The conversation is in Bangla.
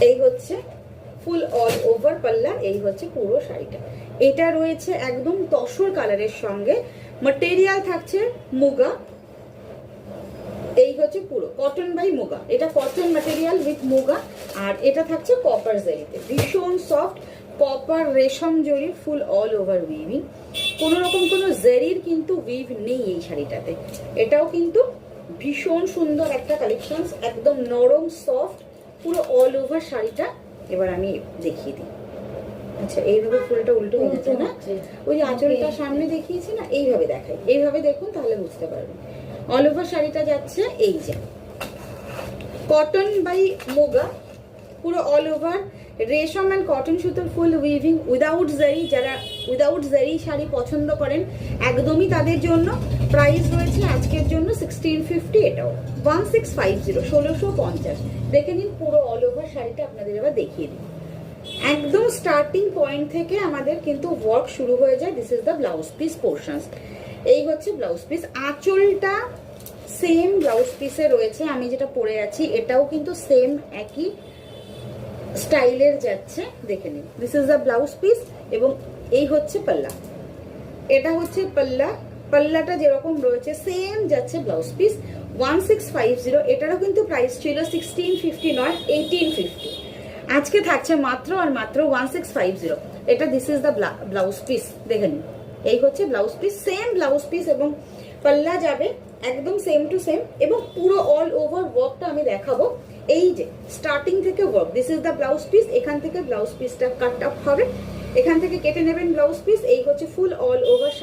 এই হচ্ছে ফুল অল ওভার পাল্লা, এই হচ্ছে পুরো শাড়িটা। এটা রয়েছে একদম তসর কালারের সঙ্গে, ম্যাটেরিয়াল থাকছে মুগা। এই হচ্ছে পুরো কটন বাই মুগা, এটা কটন ম্যাটেরিয়াল উইথ মুগা। আর এটা থাকছে কপার জরিতে, ভীষণ সফট কপার রেশম জরি, ফুল অল ওভার উইভিং। কোনো রকম কোনো জরির কিন্তু উইভ নেই এই শাড়িটাতে। এটাও কিন্তু ভীষণ সুন্দর একটা কালেকশন, একদম নরম সফট পুরো অল ওভার শাড়িটা। এবার আমি দেখিয়ে দিই। আচ্ছা, এইভাবে ফুলটা উল্টো হয়ে গেছে না, ওই যে আঁচলটা সামনে দেখিয়েছি না, এইভাবে দেখাই, এইভাবে দেখুন তাহলে বুঝতে পারবেন। অল ওভার শাড়িটা যাচ্ছে এই যে কটন বাই মুগা, পুরো অল ওভার রেশম অ্যান্ড কটন সুতোর ফুল উইভিং উইদাউট জারি। যারা উইদাউট জারি শাড়ি পছন্দ করেন একদমই তাদের জন্য। প্রাইস রয়েছে আজকের জন্য 1650, এটাও 1650, 1650। দেখে নিন পুরো অল ওভার শাড়িটা, আপনাদের এবার দেখিয়ে দিই। একদম স্টার্টিং পয়েন্ট থেকে আমাদের কিন্তু ওয়ার্ক শুরু হয়ে যায়। This is the blouse piece portions. এই হচ্ছে ব্লাউজ পিস, আঁচলটা সেম ব্লাউজ পিসে রয়েছে। আমি যেটা পরে আছি এটাও কিন্তু সেম একই স্টাইলের যাচ্ছে, দেখে নিন। This is the blouse piece এবং এই হচ্ছে পাল্লা। এটা হচ্ছে পাল্লা, পাল্লাটা যেরকম রয়েছে সেম যাচ্ছে ব্লাউজ পিস। 1650, এটারও কিন্তু প্রাইস ছিল 1650 নয় 1850। আজকে থাকছে মাত্র আর মাত্র 1650। এটা this is the blouse piece, দেখে নিন। এই হচ্ছে blouse piece, same blouse piece এবং পাল্লা যাবে একদম সেম টু সেম। এবং পুরো অল ওভার ওয়ার্কটা আমি দেখাবো। এই যে স্টার্টিং থেকে work, this is the blouse piece. এখান থেকে ব্লাউজ পিসটা কাট আপ হবে, এখান থেকে কেটে নেবেন ব্লাউজ পিস। এই হচ্ছে ফুল অল ওভার